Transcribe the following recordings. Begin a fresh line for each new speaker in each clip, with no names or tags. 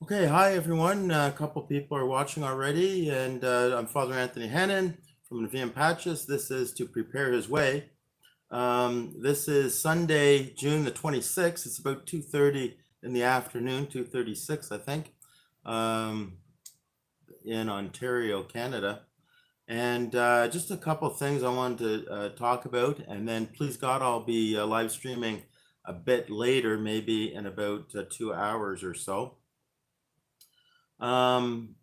Okay, hi everyone. A couple people are watching already, and I'm Father Anthony Hannon from Nevian Patches. This is to prepare his way. This is Sunday, June the 26th. It's about 2:30 in the afternoon, 2:36, I think, um, in Ontario, Canada. And just a couple things I wanted to talk about, and then please God, I'll be live streaming a bit later, maybe in about 2 hours or so. Um,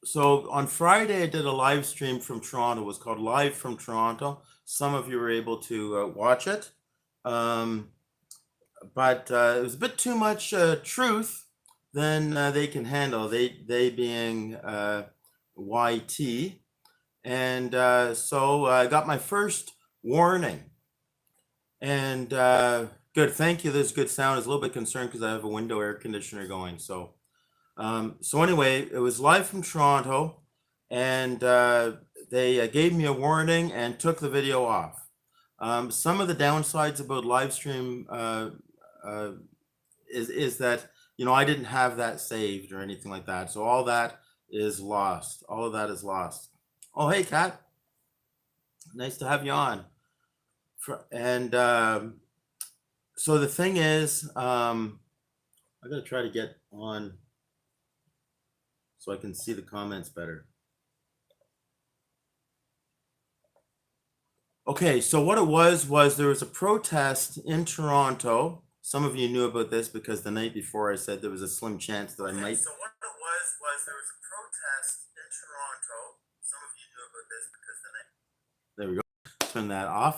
So on Friday, I did a live stream from Toronto. It was called Live from Toronto. Some of you were able to watch it, um, but it was a bit too much truth than they can handle. They being YT, and so I got my first warning. And good, thank you. There's good sound. I was a little bit concerned because I have a window air conditioner going. So anyway, it was live from Toronto, and they gave me a warning and took the video off. Some of the downsides about live stream uh, is that I didn't have that saved or anything like that, so all that is lost. All of that is lost. Oh, hey, Kat, nice to have you on. And so the thing is, I'm gonna try to get on so I can see the comments better. Okay, so what it was there was a protest in Toronto. Some of you knew about this because the night before I said there was a slim chance that I might. So what it was there was a protest in Toronto. Some of you knew about this because the night. There we go. Turn that off.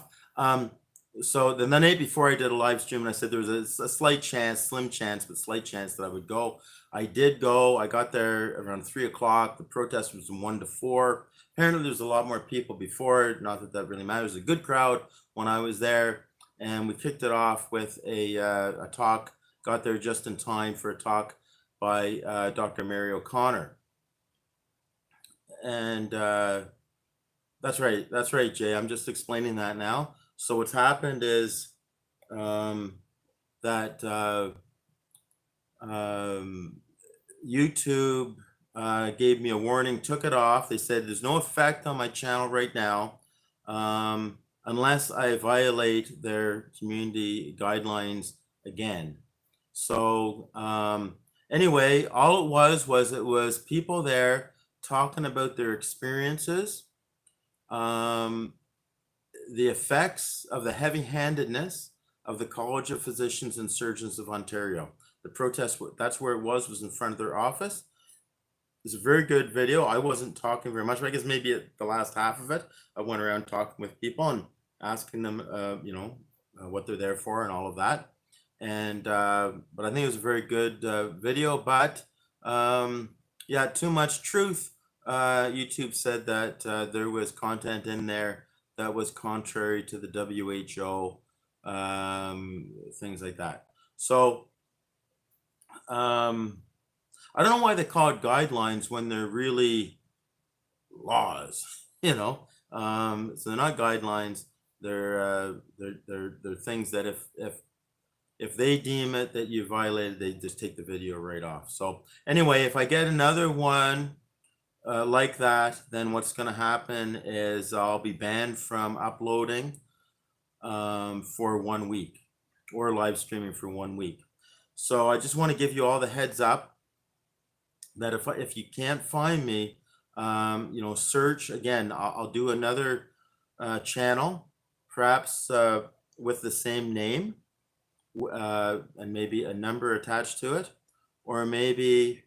So then the night before I did a live stream and I said there was a slight chance, slim chance, but slight chance that I would go. I did go. I got there around 3 o'clock. The protest was from 1 to 4. Apparently, there's a lot more people before it. Not that that really matters. A good crowd when I was there, and we kicked it off with a talk. Got there just in time for a talk by Dr. Mary O'Connor, and that's right. That's right, Jay. I'm just explaining that now. So what's happened is that YouTube gave me a warning, took it off. They said there's no effect on my channel right now unless I violate their community guidelines again. So anyway, all it was people there talking about their experiences, the effects of the heavy-handedness of the College of Physicians and Surgeons of Ontario. The protest, that's where it was in front of their office. It's a very good video. I wasn't talking very much, but I guess maybe at the last half of it, I went around talking with people and asking them, what they're there for and all of that. And but I think it was a very good video. But yeah, too much truth. YouTube said that there was content in there that was contrary to the WHO, things like that. So I don't know why they call it guidelines when they're really laws, So they're not guidelines. They're things that if they deem it that you violated, they just take the video right off. So anyway, if I get another one like that, then what's going to happen is I'll be banned from uploading for 1 week or live streaming for 1 week. So I just want to give you all the heads up that if you can't find me, search again. I'll do another channel, perhaps with the same name and maybe a number attached to it, or maybe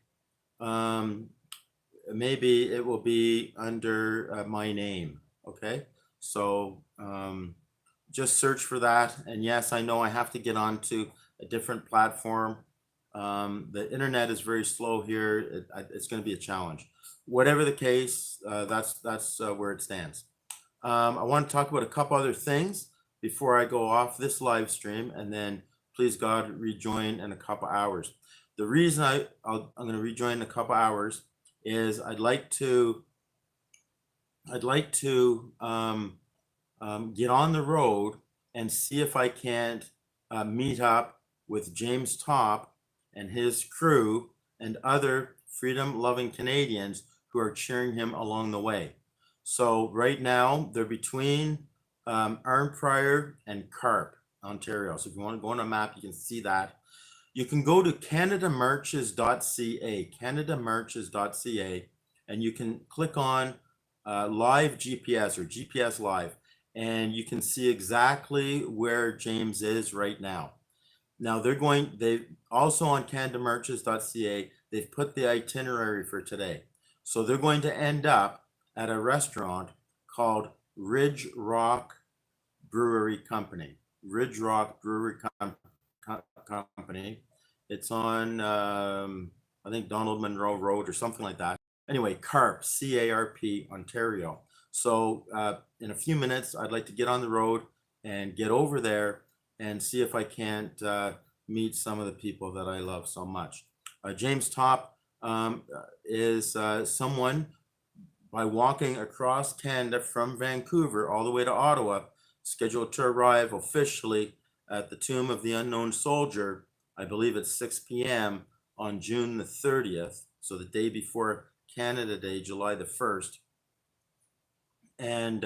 it will be under my name. Okay, so just search for that. And yes, I know I have to get onto a different platform. The internet is very slow here. It's going to be a challenge. Whatever the case, that's where it stands. I want to talk about a couple other things before I go off this live stream, and then please God rejoin in a couple hours. The reason I'm going to rejoin in a couple hours is I'd like to get on the road and see if I can't meet up with James Top and his crew and other freedom-loving Canadians who are cheering him along the way. So right now they're between Arnprior and Carp, Ontario. So if you want to go on a map, you can see that. You can go to canadamarches.ca, canadamarches.ca, and you can click on live GPS or GPS live, and you can see exactly where James is right now. Now they also on canadamarches.ca, they've put the itinerary for today. So they're going to end up at a restaurant called Ridge Rock Brewery Company. Ridge Rock Brewery Company. It's on, I think, Donald Munro Road or something like that. Anyway, CARP, C-A-R-P, Ontario. So in a few minutes, I'd like to get on the road and get over there and see if I can't meet some of the people that I love so much. James Topp is someone, by walking across Canada from Vancouver all the way to Ottawa, scheduled to arrive officially at the Tomb of the Unknown Soldier, I believe at 6 p.m. on June the 30th, so the day before Canada Day, July the 1st. And,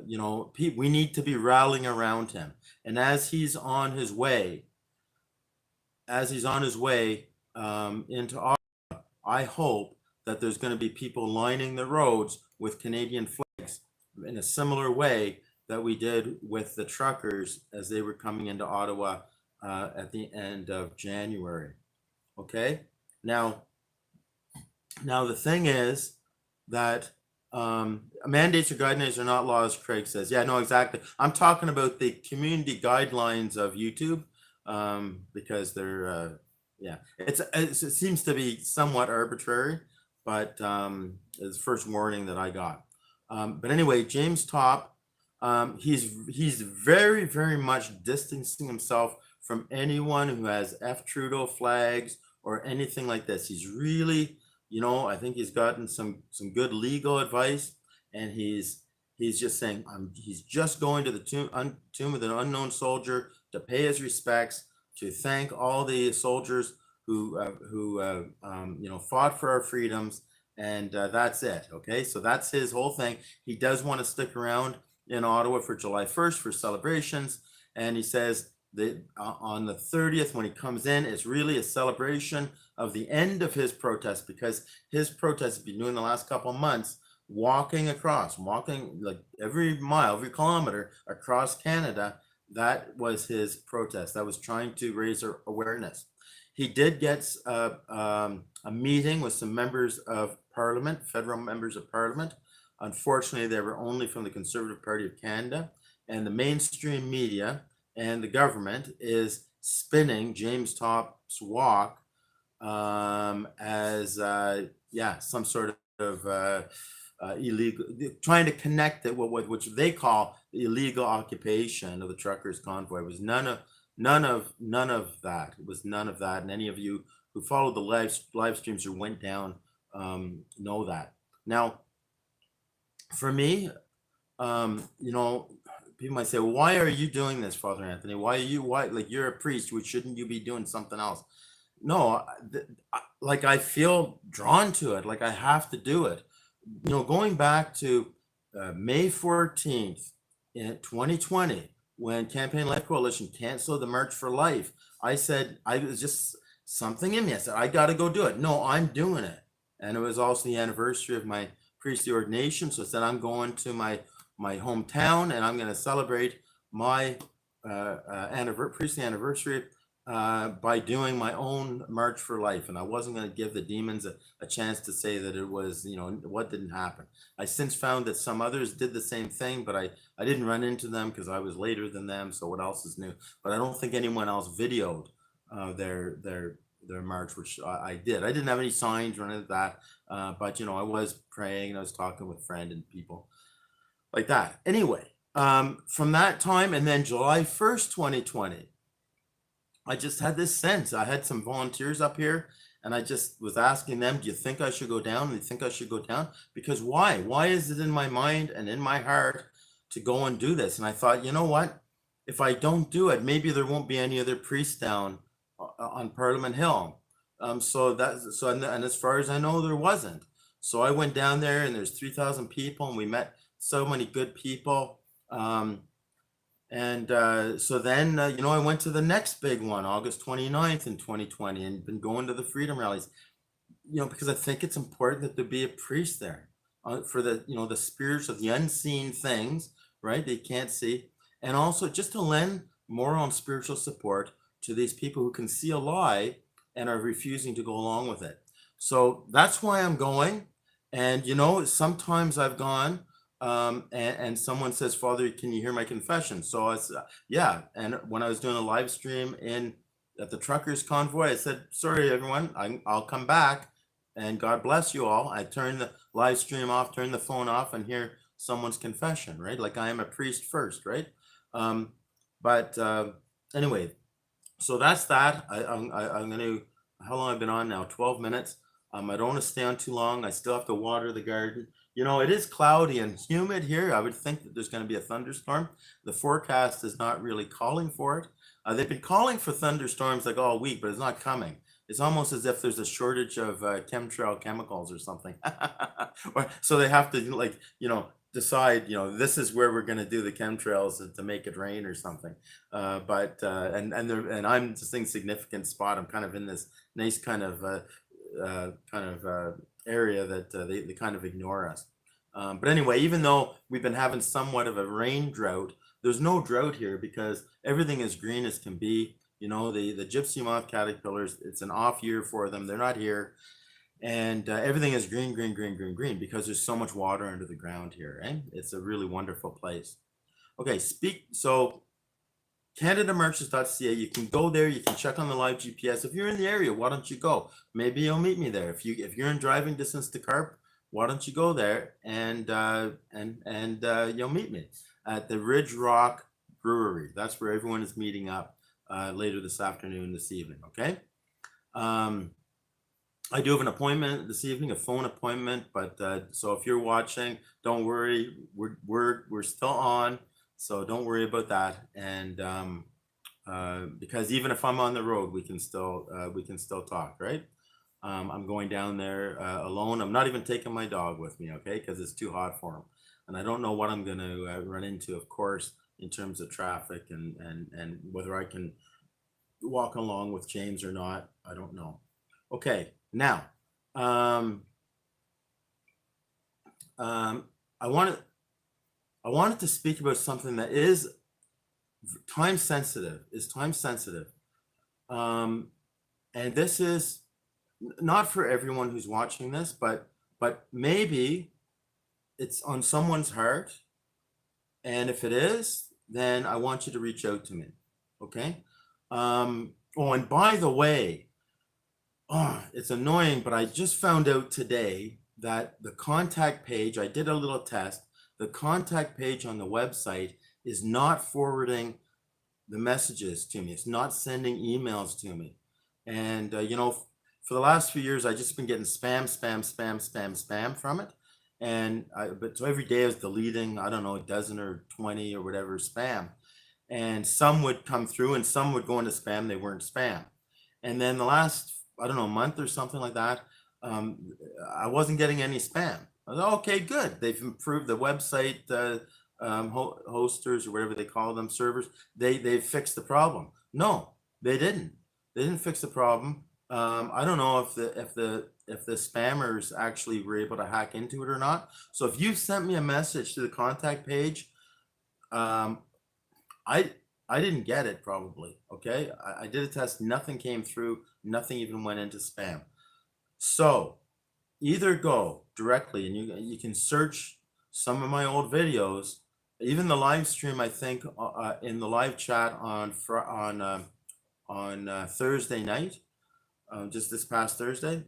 you know, we need to be rallying around him. And as he's on his way into Ottawa, I hope that there's going to be people lining the roads with Canadian flags in a similar way that we did with the truckers as they were coming into Ottawa at the end of January. Okay. Now the thing is that mandates or guidelines are not laws, Craig says. Yeah, no, exactly. I'm talking about the community guidelines of YouTube because they're, yeah, it seems to be somewhat arbitrary, but it's the first warning that I got. But anyway, James Topp, he's very, very much distancing himself from anyone who has F Trudeau flags or anything like this. He's really, you know, I think he's gotten some good legal advice, and he's just saying he's just going to the tomb of the unknown soldier to pay his respects, to thank all the soldiers who you know, fought for our freedoms, and that's it. Okay, so that's his whole thing. He does want to stick around in Ottawa for July 1st for celebrations, and he says that on the 30th when he comes in, it's really a celebration of the end of his protest, because his protest has been doing the last couple of months, walking like every mile, every kilometer across Canada. That was his protest. That was trying to raise awareness. He did get a meeting with some members of Parliament, federal members of Parliament. Unfortunately, they were only from the Conservative Party of Canada, and the mainstream media and the government is spinning James Topp's walk as yeah, some sort of illegal, trying to connect it with which they call the illegal occupation of the truckers convoy. It was none of that. It was none of that. And any of you who followed the live streams or went down know that. Now, for me, you know, people might say, well, why are you doing this, Father Anthony? Why like, you're a priest, shouldn't you be doing something else? No, like, I feel drawn to it. Like, I have to do it. You know, going back to May 14th in 2020, when Campaign Life Coalition canceled the March for Life, I said, I was just something in me. I said, I got to go do it. No, I'm doing it. And it was also the anniversary of my priestly ordination. So I said, I'm going to my hometown, and I'm going to celebrate my priestly anniversary by doing my own March for Life. And I wasn't going to give the demons a chance to say that it was, you know, what didn't happen. I since found that some others did the same thing, but I didn't run into them because I was later than them. So what else is new? But I don't think anyone else videoed their march, which I did. I didn't have any signs or anything like that, but you know, I was praying and I was talking with friends and people like that. Anyway, from that time, and then July 1st, 2020, I just had this sense. I had some volunteers up here, and I just was asking them, do you think I should go down? Do you think I should go down? Because why? Why is it in my mind and in my heart to go and do this? And I thought, you know what? if I don't do it, maybe there won't be any other priests down on Parliament Hill. And as far as I know, there wasn't. So I went down there, and there's 3,000 people, and we met so many good people. So then, I went to the next big one, August 29th in 2020, and been going to the freedom rallies, because I think it's important that there be a priest there for the spirits of the unseen things, right? They can't see. And also just to lend moral and spiritual support to these people who can see a lie and are refusing to go along with it. So that's why I'm going. And, sometimes I've gone and someone says, Father, can you hear my confession? So I said, yeah. And when I was doing a live stream at the truckers convoy, I said, sorry, everyone, I'll come back, and God bless you all. I turned the live stream off, turned the phone off, and hear someone's confession, right? Like I am a priest first, right? But anyway, so that's that. I'm going to, how long I've been on now? 12 minutes. I don't want to stay on too long. I still have to water the garden. It is cloudy and humid here. I would think that there's going to be a thunderstorm. The forecast is not really calling for it. They've been calling for thunderstorms like all week, but it's not coming. It's almost as if there's a shortage of chemtrail chemicals or something. So they have to decide, this is where we're going to do the chemtrails to make it rain or something. And I'm just in significant spot. I'm kind of in this nice kind of area that they kind of ignore us. But anyway, even though we've been having somewhat of a rain drought, there's no drought here because everything is green as can be. The gypsy moth caterpillars, it's an off year for them. They're not here. And everything is green, green, green, green, green because there's so much water under the ground here. Eh? It's a really wonderful place. Okay, so CanadaMarches.ca. You can go there. You can check on the live GPS. If you're in the area, why don't you go? Maybe you'll meet me there. If you're in driving distance to Carp, why don't you go there and you'll meet me at the Ridge Rock Brewery. That's where everyone is meeting up later this afternoon, this evening. Okay. I do have an appointment this evening, a phone appointment. But so if you're watching, don't worry. We're still on. So don't worry about that. And because even if I'm on the road, we can still talk, right? I'm going down there alone. I'm not even taking my dog with me, okay? Because it's too hot for him, and I don't know what I'm going to run into, of course, in terms of traffic and whether I can walk along with James or not. I don't know. Okay, now I wanted to speak about something that is time sensitive. And this is not for everyone who's watching this, but maybe it's on someone's heart. And if it is, then I want you to reach out to me. Okay. And by the way, it's annoying, but I just found out today that the contact page, I did a little test. The contact page on the website is not forwarding the messages to me. It's not sending emails to me. And, for the last few years, I just been getting spam from it. But so every day I was deleting, I don't know, a dozen or 20 or whatever spam. And some would come through and some would go into spam. They weren't spam. And then the last, I don't know, month or something like that, I wasn't getting any spam. I was, okay, good. They've improved the website hosters or whatever they call them, servers. They've fixed the problem. No, they didn't. They didn't fix the problem. I don't know if the spammers actually were able to hack into it or not. So if you sent me a message to the contact page, I didn't get it probably. Okay, I did a test. Nothing came through. Nothing even went into spam. So either go directly and you can search some of my old videos, even the live stream. I think in the live chat on Thursday night, just this past Thursday.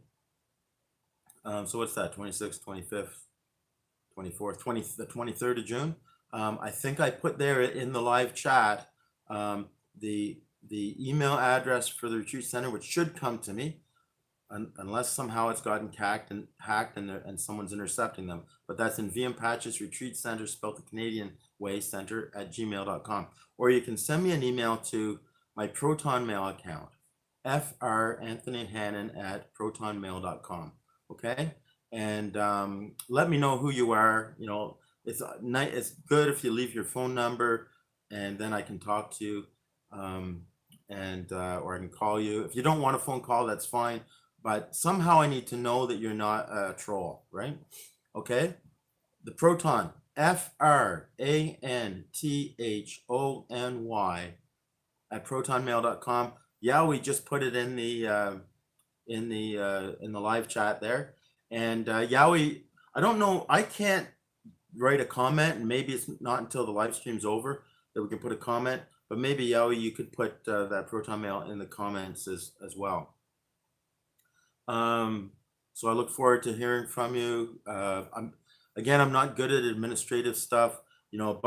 So what's that? 26th, 25th, 24th, the 23rd of June. I think I put there in the live chat the email address for the retreat center, which should come to me. unless somehow it's gotten hacked and someone's intercepting them. But that's Envium Patches Retreat Center, spelled the Canadian way, center at gmail.com. Or you can send me an email to my Proton Mail account, franthonyhannon@protonmail.com. Okay, and let me know who you are. You know, it's good if you leave your phone number, and then I can talk to you, or I can call you. If you don't want a phone call, that's fine. But somehow I need to know that you're not a troll, right? Okay. The Proton, FRANTHONY @protonmail.com. Yeah, we just put it in the live chat there. And Yowie, I don't know, I can't write a comment, and maybe it's not until the live stream's over that we can put a comment. But maybe Yowie, you could put that Proton Mail in the comments as well. So I look forward to hearing from you. I'm not good at administrative stuff. You know,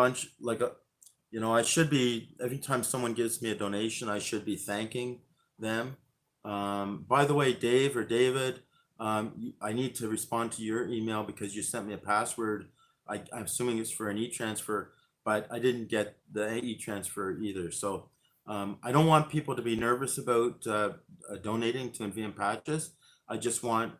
I should be, every time someone gives me a donation, I should be thanking them. By the way, Dave or David, I need to respond to your email because you sent me a password. I'm assuming it's for an e-transfer, but I didn't get the e-transfer either. So I don't want people to be nervous about donating to Envium Patches. I just want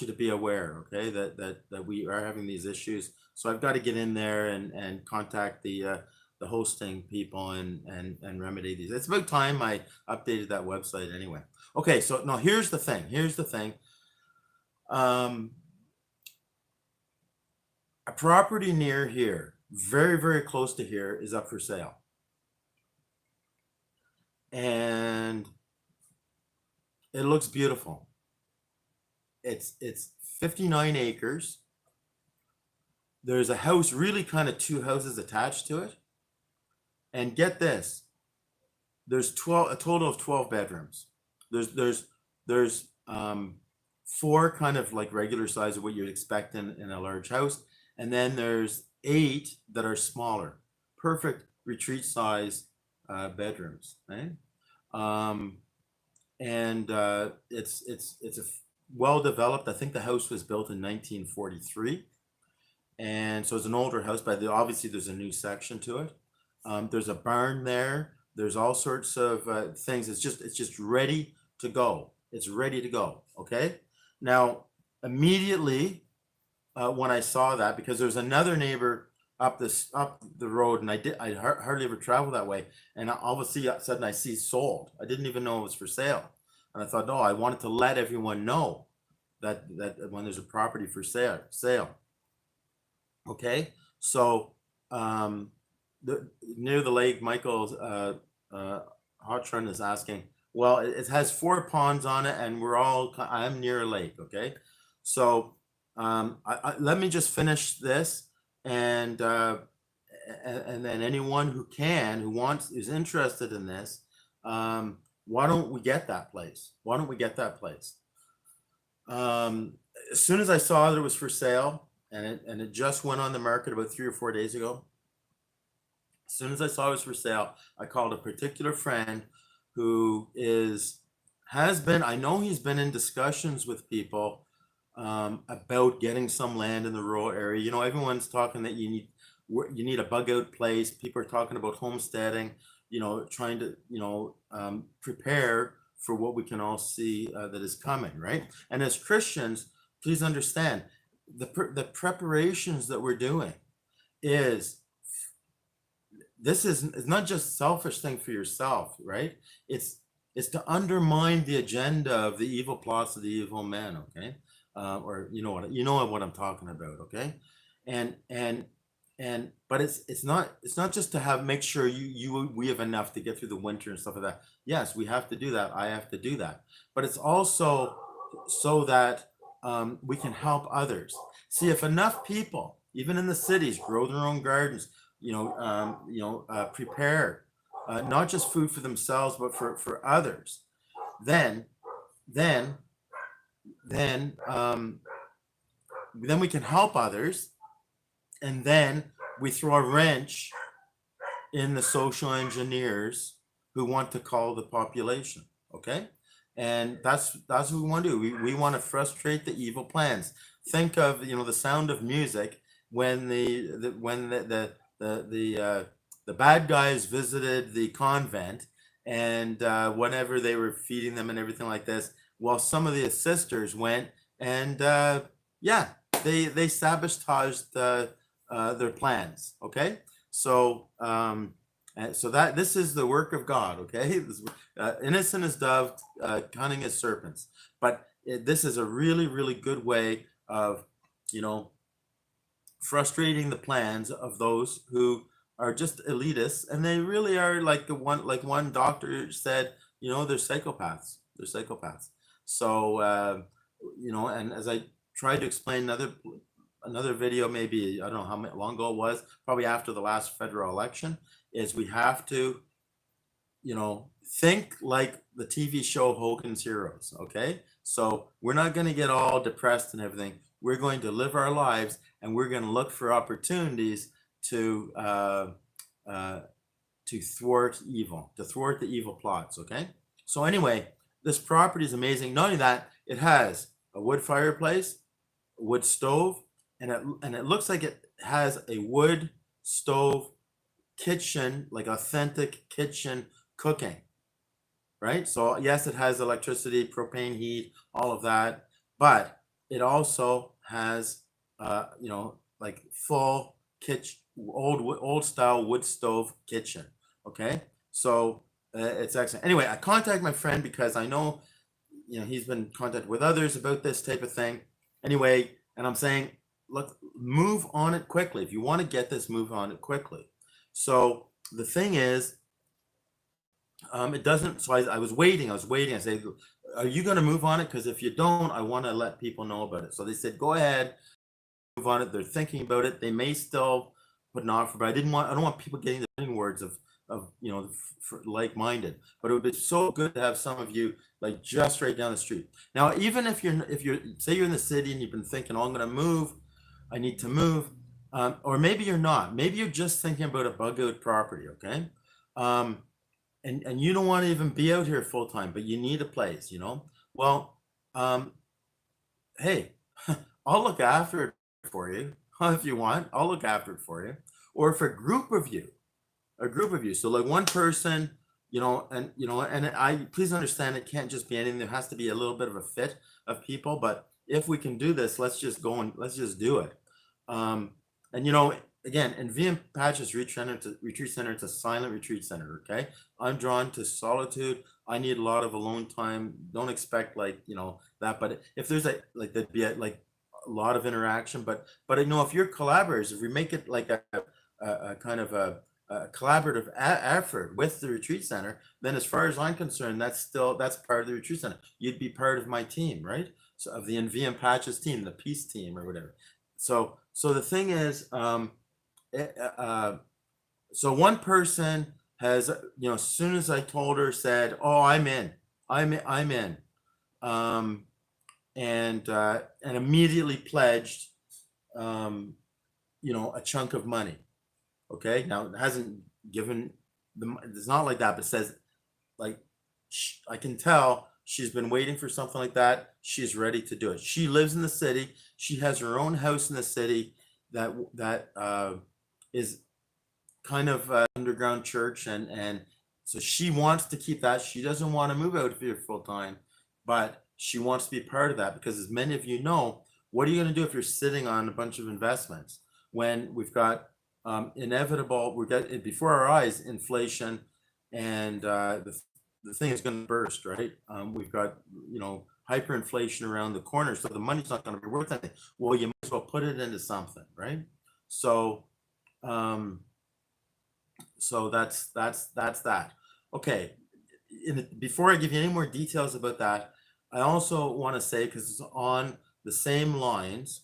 you to be aware, okay, that we are having these issues. So I've got to get in there and contact the hosting people and remedy these. It's about time I updated that website anyway. Okay, so now here's the thing. A property near here, very, very close to here, is up for sale. And it looks beautiful. It's 59 acres. There's a house, really kind of two houses attached to it. And get this, there's a total of 12 bedrooms. There's 4 kind of like regular size of what you'd expect in a large house. And then there's 8 that are smaller, perfect retreat size bedrooms, right? It's a well developed. I think the house was built in 1943, and so it's an older house. But obviously, there's a new section to it. There's a barn there. There's all sorts of things. It's just ready to go. It's ready to go. Okay. Now, immediately when I saw that, because there's another neighbor up the road, and I hardly ever travel that way, and all of a sudden I see sold. I didn't even know it was for sale, and I thought, no, I wanted to let everyone know that when there's a property for sale. Okay, so near the lake, Michael's Hotron is asking. Well, it has 4 ponds on it, and I'm near a lake. Okay, so let me just finish this, and then anyone who's interested in this, why don't we get that place? As soon as I saw that it was for sale, and it just went on the market about 3 or 4 days ago. As soon as I saw it was for sale, I called a particular friend who I know he's been in discussions with people about getting some land in the rural area. You know, everyone's talking that you need a bug out place. People are talking about homesteading, you know, trying to, prepare for what we can all see that is coming, right? And as Christians, please understand the preparations that we're doing is not just selfish thing for yourself, right? It's to undermine the agenda of the evil plots of the evil men, okay? Or you know what I'm talking about, okay? But it's not just to make sure we have enough to get through the winter and stuff like that. Yes, we have to do that. I have to do that. But it's also so that we can help others. See, if enough people, even in the cities, grow their own gardens, prepare not just food for themselves but for others, then we can help others, and then we throw a wrench in the social engineers who want to call the population. Okay, and that's what we want to do. We want to frustrate the evil plans. Think of, you know, the Sound of Music, when the bad guys visited the convent, and whenever they were feeding them and everything like this, well, some of the sisters went and yeah, they sabotaged their plans. Okay, so so that this is the work of God. Okay, innocent as dove, cunning as serpents. But this is a really, really good way of, you know, frustrating the plans of those who are just elitists, and they really are, like one doctor said, you know, they're psychopaths. They're psychopaths. So you know, and as I tried to explain another video, maybe I don't know long ago it was, probably after the last federal election, is we have to, you know, think like the TV show Hogan's Heroes. Okay, so we're not going to get all depressed and everything. We're going to live our lives, and we're going to look for opportunities to uh, thwart evil, to thwart the evil plots. Okay, so anyway, this property is amazing. Not only that, it has a wood fireplace, a wood stove, and it looks like it has a wood stove kitchen, like authentic kitchen cooking, right? So yes, it has electricity, propane heat, all of that, but it also has, you know, like full kitchen, old style wood stove kitchen. Okay, so it's excellent. Anyway, I contact my friend because I know, you know, he's been in contact with others about this type of thing. Anyway, and I'm saying, look, move on it quickly. If you want to get this, move on it quickly. So the thing is, it doesn't. So I was waiting. I was waiting. I said, "Are you going to move on it? Because if you don't, I want to let people know about it." So they said, "Go ahead, move on it." They're thinking about it. They may still put an offer, but I didn't want. I don't want people getting the bidding words of you know, like-minded. But it would be so good to have some of you like just right down the street. Now, even if you're say you're in the city and you've been thinking, "Oh, I'm going to move. I need to move," or maybe you're not. Maybe you're just thinking about a bug out property. Okay. Um, and you don't want to even be out here full time, but you need a place, you know. Well, um, hey, I'll look after it for you if you want. I'll look after it for you, or if a group of you, so like one person, you know, and I please understand, it can't just be anything. There has to be a little bit of a fit of people. But if we can do this, let's just go and let's just do it. Um, and you know, again, in VM Patches retreat center, it's a silent retreat center. Okay, I'm drawn to solitude. I need a lot of alone time. Don't expect, like, you know, that. But if there's a like there'd be a lot of interaction. But I know if you're collaborators, if we make it like a kind of a collaborative effort with the retreat center, then as far as I'm concerned, that's part of the retreat center. You'd be part of my team, right? So of the NVM Patches team, the peace team or whatever. So the thing is, it, so one person has, you know, as soon as I told her, said, "Oh, I'm in, I'm in," um, and immediately pledged, um, you know, a chunk of money. Okay, now it hasn't given the. It's not like that, but it says, like, I can tell she's been waiting for something like that. She's ready to do it. She lives in the city. She has her own house in the city that is kind of underground church, and so she wants to keep that. She doesn't want to move out here full time, but she wants to be part of that, because as many of you know, what are you going to do if you're sitting on a bunch of investments when we've got inevitable, we've got before our eyes inflation, and the thing is going to burst, right? We've got, you know, hyperinflation around the corner, so the money's not going to be worth anything. Well, you might as well put it into something, right? So um so that's that. Okay, before I give you any more details about that, I also want to say, because it's on the same lines,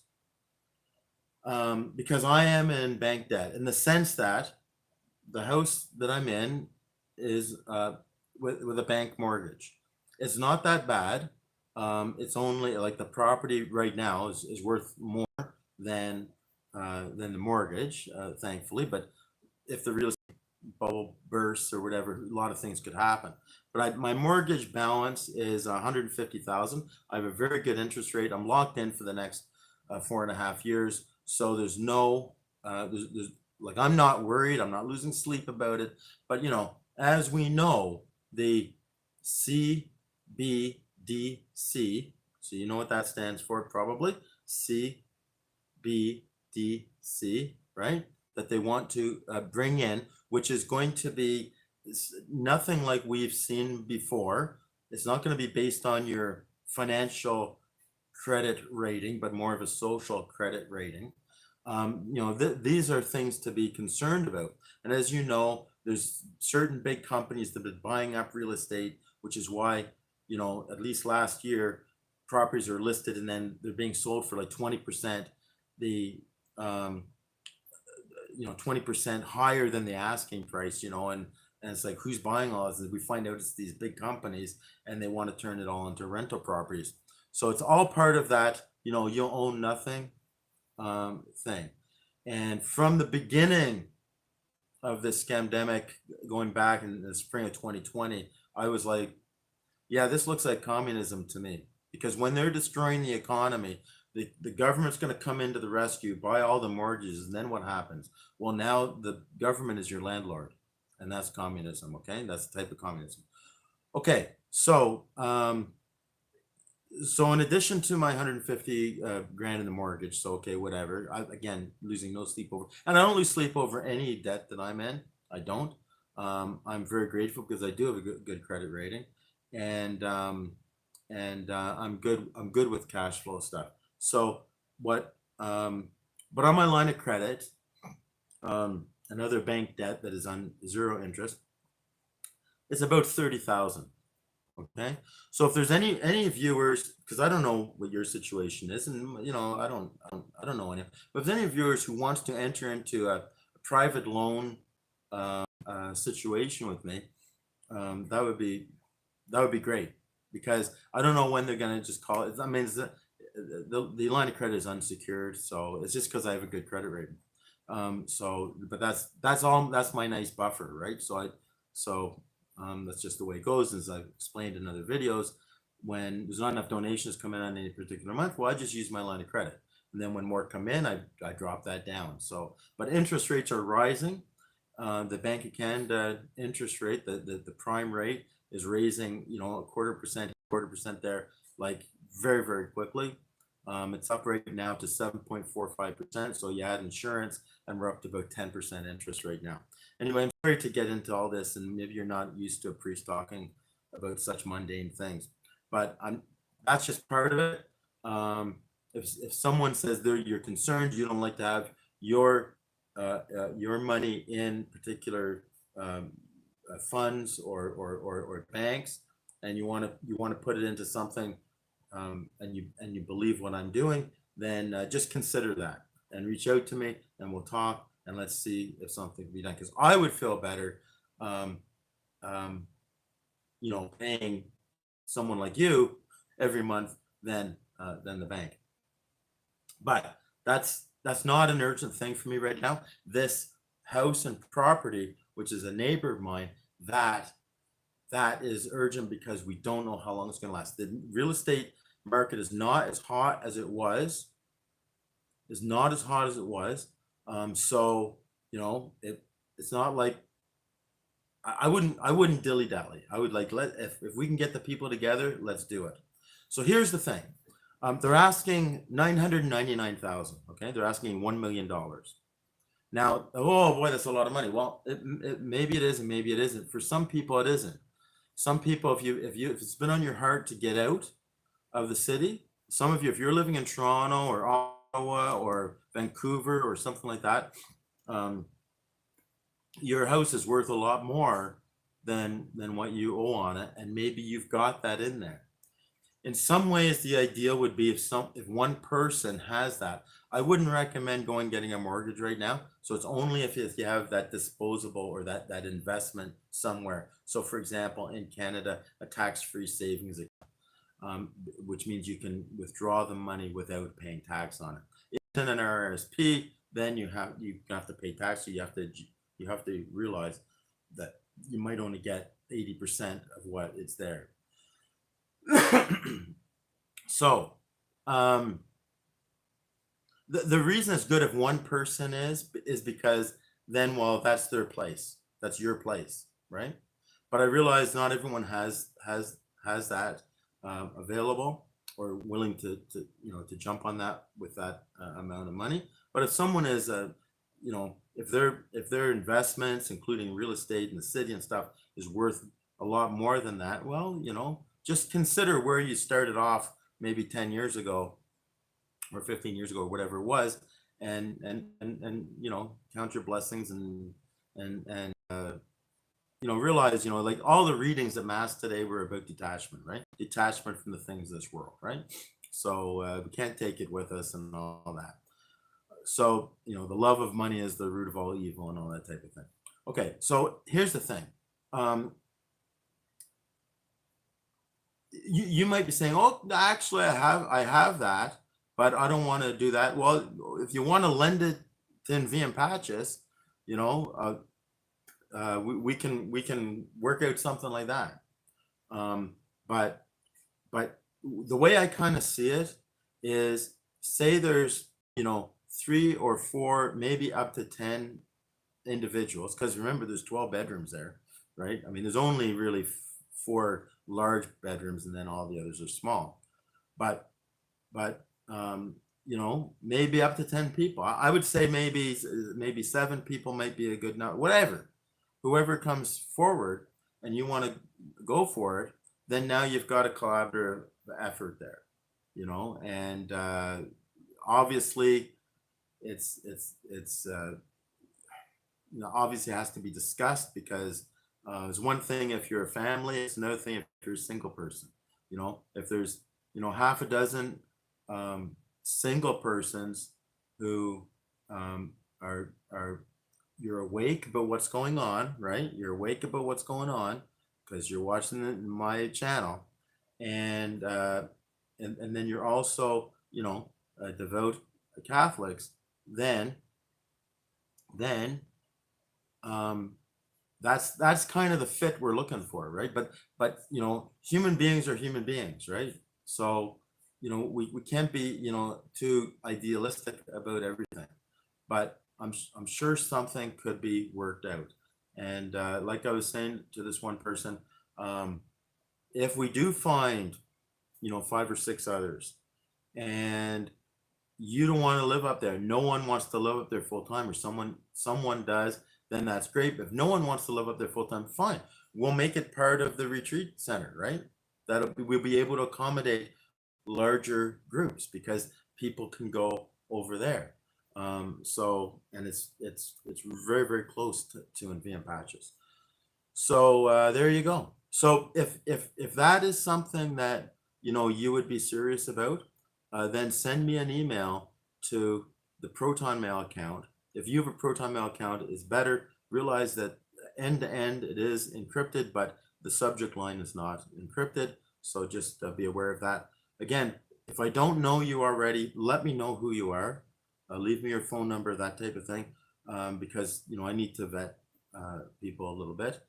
because I am in bank debt, in the sense that the house that I'm in is with a bank mortgage. It's not that bad. It's only like the property right now is worth more than the mortgage, thankfully. But if the real bubble bursts or whatever, a lot of things could happen. But my mortgage balance is 150,000. I have a very good interest rate. I'm locked in for the next 4.5 years. So there's no, there's like, I'm not worried. I'm not losing sleep about it. But, you know, as we know, the CBDC, so you know what that stands for probably, CBDC, right? That they want to bring in, which is going to be nothing like we've seen before. It's not going to be based on your financial credit rating, but more of a social credit rating. You know, these are things to be concerned about. And as you know, there's certain big companies that have been buying up real estate, which is why, you know, at least last year, properties are listed and then they're being sold for like 20%, the, you know, 20% higher than the asking price, you know, and it's like, who's buying all this? We find out it's these big companies and they want to turn it all into rental properties. So it's all part of that, you know, you'll own nothing thing. And from the beginning of this scamdemic, going back in the spring of 2020, I was like, yeah, this looks like communism to me. Because when they're destroying the economy, the government's going to come into the rescue, buy all the mortgages, and then what happens? Well, now the government is your landlord, and that's communism. Okay, that's the type of communism. Okay, so so in addition to my 150 grand in the mortgage, so okay, whatever. Again, losing no sleep over, and I don't lose sleep over any debt that I'm in. I don't. I'm very grateful because I do have a good credit rating, and I'm good. I'm good with cash flow stuff. So what? But on my line of credit, another bank debt that is on zero interest, it's about 30,000. Okay, so if there's any viewers, because I don't know what your situation is, and you know I don't know any, but if there's any viewers who wants to enter into a private loan situation with me, that would be great, because I don't know when they're gonna just call it. I mean, the line of credit is unsecured, so it's just because I have a good credit rating. So, but that's all. That's my nice buffer, right? So that's just the way it goes. As I've explained in other videos, when there's not enough donations coming in on any particular month, well, I just use my line of credit. And then when more come in, I drop that down. So, but interest rates are rising. The Bank of Canada interest rate, the prime rate, is raising, you know, a quarter percent there, like very, very quickly. It's up right now to 7.45%. So you add insurance, and we're up to about 10% interest right now. Anyway, I'm sorry to get into all this, and maybe you're not used to a priest talking about such mundane things, but that's just part of it. If someone says you're concerned, you don't like to have your money in particular funds or banks, and you want to put it into something, and you believe what I'm doing, then just consider that and reach out to me, and we'll talk, and let's see if something can be done. Because I would feel better, you know, paying someone like you every month than the bank. But that's not an urgent thing for me right now. This house and property, which is a neighbor of mine, that is urgent because we don't know how long it's going to last. The real estate market is not as hot as it was. Is not as hot as it was. So you know, it's not like I wouldn't dilly dally. I would like if we can get the people together, let's do it. So here's the thing. They're asking 999,000. Okay, they're asking $1 million. Now, oh boy, that's a lot of money. Well, maybe it is and maybe it isn't. For some people, it isn't. Some people, if it's been on your heart to get out of the city, some of you, if you're living in Toronto or Ottawa or Vancouver or something like that, your house is worth a lot more than what you owe on it, and maybe you've got that in there. In some ways, the ideal would be if one person has that. I wouldn't recommend getting a mortgage right now. So it's only if you have that disposable or that investment somewhere. So for example, in Canada, a tax-free savings account, which means you can withdraw the money without paying tax on it. If it's in an RRSP, then you have to pay tax. So you have to realize that you might only get 80% of what is there. So, um, the reason it's good if one person is because then, well, that's their place, that's your place, right? But I realize not everyone has that available or willing to to jump on that with that amount of money. But if someone is if their investments, including real estate in the city and stuff, is worth a lot more than that, well, just consider where you started off maybe 10 years ago or 15 years ago or whatever it was, and count your blessings and realize, like all the readings at mass today were about detachment, right? Detachment from the things of this world, right? So we can't take it with us and all that. So the love of money is the root of all evil and all that type of thing. Okay, so here's the thing. You might be saying, oh, actually I have that, but I don't want to do that. Well, if you want to lend it to NVM Patches, we can work out something like that. But the way I kind of see it is, say there's 3 or 4, maybe up to 10 individuals, because remember there's 12 bedrooms there, right? I mean, there's only really 4 large bedrooms, and then all the others are small. But maybe up to 10 people. I would say maybe 7 people might be a good number. Whatever, whoever comes forward and you want to go for it, then now you've got a collaborative effort there, and obviously it's obviously has to be discussed, because it's one thing if you're a family, it's another thing if you're a single person. If there's half a dozen single persons who are you're awake about what's going on, right? You're awake about what's going on because you're watching my channel, and then you're also devout Catholics. Then that's kind of the fit we're looking for, right? But human beings are human beings, right? So we can't be too idealistic about everything, but I'm sure something could be worked out. And like I was saying to this one person, if we do find 5 or 6 others, and you don't want to live up there, no one wants to live up there full time, or someone does, then that's great. If no one wants to live up there full time, fine, we'll make it part of the retreat center, right? We'll be able to accommodate larger groups because people can go over there. So, and it's very, very close to NVM Patches. So there you go. So if that is something that you would be serious about, then send me an email to the Proton Mail account. If you have a Proton Mail account, it's better. Realize that end to end it is encrypted, but the subject line is not encrypted. So just be aware of that. Again, if I don't know you already, let me know who you are. Leave me your phone number, that type of thing, because I need to vet people a little bit.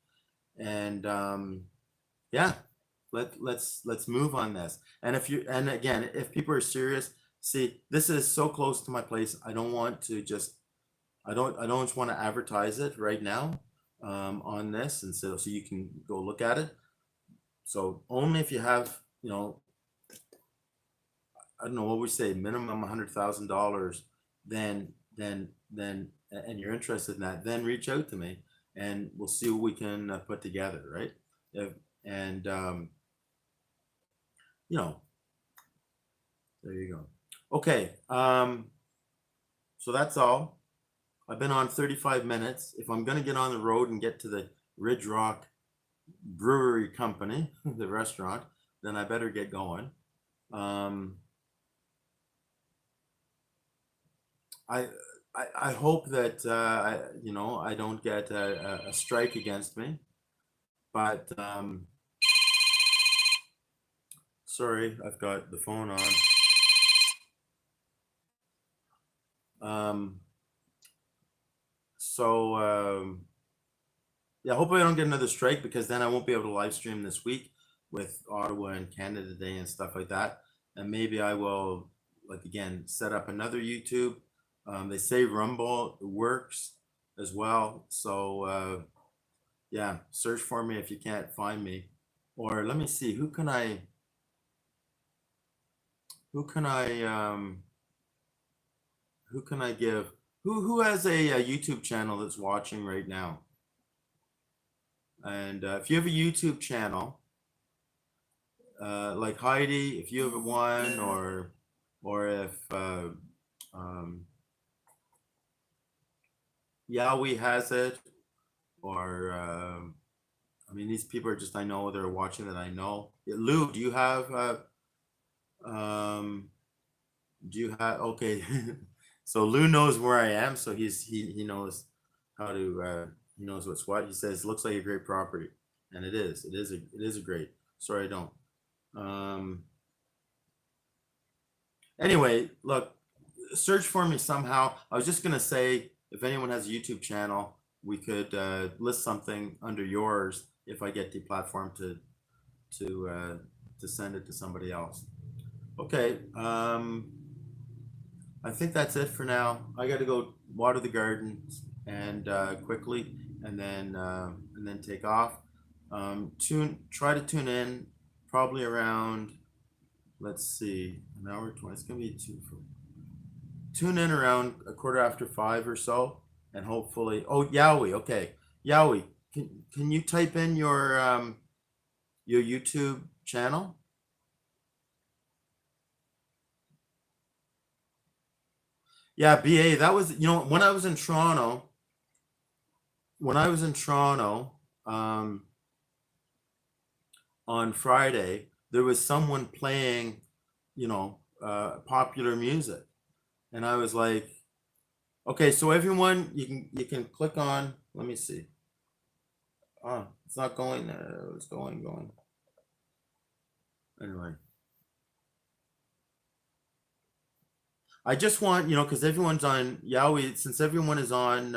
And yeah, let's move on this. And again, if people are serious, see, this is so close to my place. I don't want to just I don't just want to advertise it right now on this, and so you can go look at it. So only if you have I don't know what we say, minimum $100,000, then and you're interested in that, then reach out to me and we'll see what we can put together, right? And there you go. Okay, so that's all. I've been on 35 minutes. If I'm gonna get on the road and get to the Ridge Rock Brewery Company, the restaurant, then I better get going. I hope that I don't get a strike against me, but sorry, I've got the phone on. So Yeah, I hope I don't get another strike, because then I won't be able to live stream this week with Ottawa and Canada Day and stuff like that. And maybe I will, like, again, set up another YouTube. They say Rumble works as well. So yeah, search for me if you can't find me. Or let me see, who can I who can I give, who has a YouTube channel that's watching right now? And if you have a YouTube channel, like Heidi, if you have one, or if Yowie has it, or I mean, these people are just, I know they're watching that I know. Yeah, Lou, do you have okay? So Lou knows where I am, so he knows how to he knows what's what. He says looks like a great property, and it is. It is a great. Sorry, I don't. Anyway, look, search for me somehow. I was just gonna say, if anyone has a YouTube channel, we could list something under yours if I get the platform to send it to somebody else. Okay. I think that's it for now. I got to go water the gardens and quickly, and then take off. Try to tune in probably around, let's see, an hour 20. It's gonna be tune in around 5:15 or so, and hopefully. Oh, Yowie. Okay, Yowie. Can you type in your YouTube channel? Yeah, BA. That was, when I was in Toronto. When I was in Toronto, on Friday, there was someone playing, popular music, and I was like, okay, so everyone, you can click on. Let me see. Oh, it's not going there. It's going. Anyway, I just want, because everyone's on Yowie, since everyone is on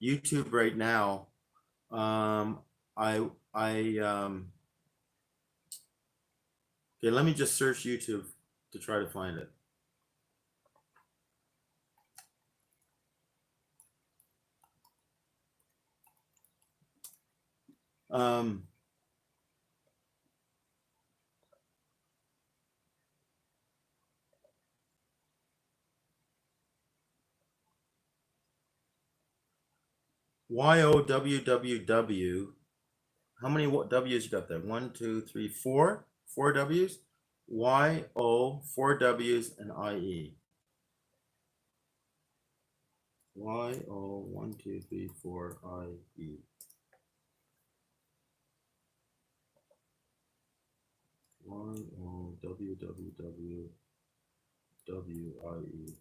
YouTube right now. I Okay, let me just search YouTube to try to find it. Um, YOWWW. How many W's you got there? 1, 2, 3, 4. 4 W's. YO, 4 W's, and IE. YO, 1, 2, 3, 4, IE. YOWWW WIE.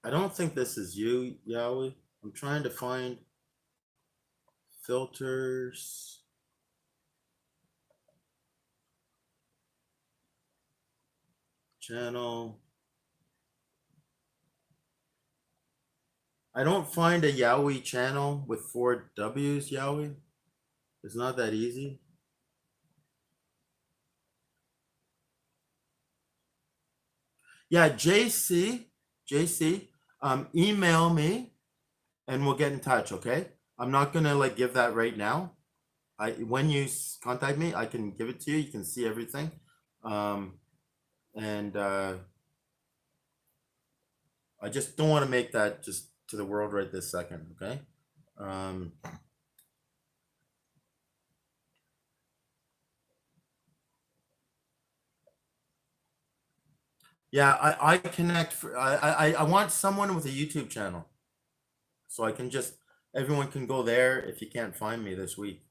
I don't think this is you, Yowie. I'm trying to find filters. Channel. I don't find a Yowie channel with 4 W's, Yowie. It's not that easy. Yeah, JC, email me and we'll get in touch, okay? I'm not gonna like give that right now. When you contact me, I can give it to you. You can see everything. And I just don't want to make that just to the world right this second, okay? Yeah, I connect for, I want someone with a YouTube channel, so I can just, everyone can go there if you can't find me this week.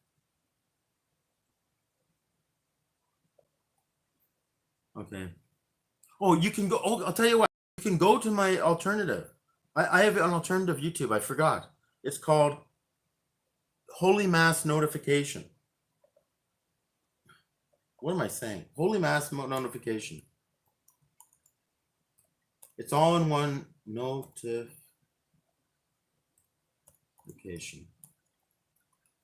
Okay. Oh, you can go. Oh, I'll tell you what. You can go to my alternative. I have an alternative YouTube. I forgot. It's called Holy Mass Notification. What am I saying? Holy Mass Notification. It's all in one notification.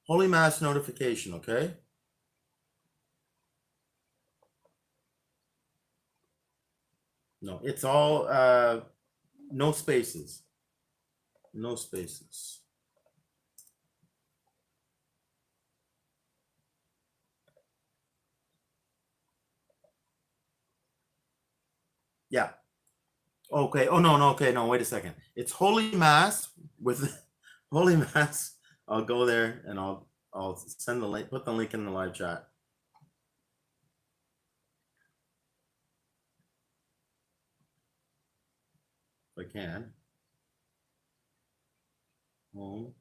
Holy Mass notification, okay? No, it's all no spaces. No spaces. Yeah. Okay. Oh no, no, okay, no, wait a second. It's Holy Mass with Holy Mass. I'll go there and I'll send the link, put the link in the live chat. If I can. Home.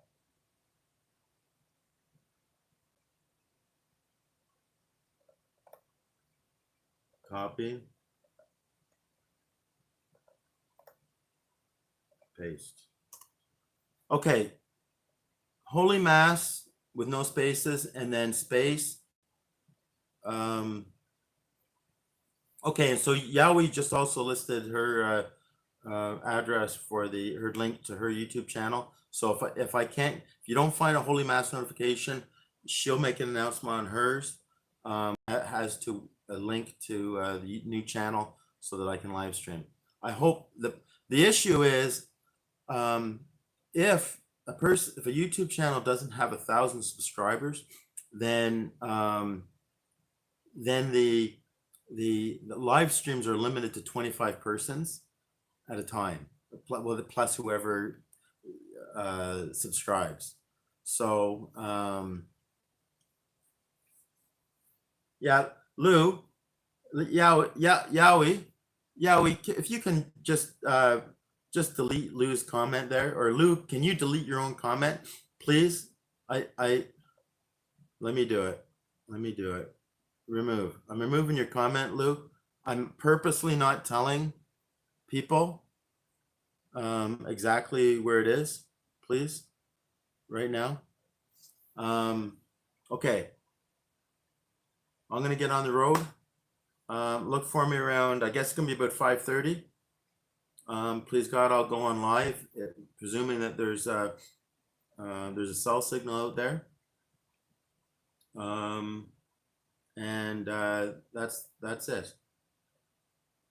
Copy. Paste. Okay. Holy Mass with no spaces and then space. Okay, and so Yahweh just also listed her address for her link to her YouTube channel. So if you don't find a Holy Mass notification, she'll make an announcement on hers. That has to a link to the new channel so that I can live stream. I hope the issue is if a YouTube channel doesn't have 1,000 subscribers, then the live streams are limited to 25 persons at a time, plus whoever subscribes. So yeah, Lou, Yowie, if you can just delete Lou's comment there, or Lou, can you delete your own comment, please? Let me do it. Remove. I'm removing your comment, Lou. I'm purposely not telling people exactly where it is, please, right now. Okay. I'm going to get on the road. Look for me around, I guess it's going to be about 5:30. Please God, I'll go on live, presuming that there's a cell signal out there. And that's it.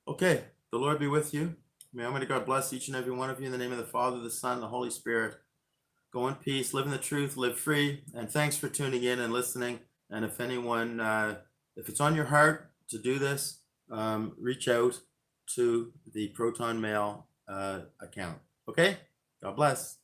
Okay, the Lord be with you. May Almighty God bless each and every one of you in the name of the Father, the Son, the Holy Spirit. Go in peace, live in the truth, live free. And thanks for tuning in and listening. And if anyone, if it's on your heart to do this, reach out to the Proton Mail account. Okay? God bless.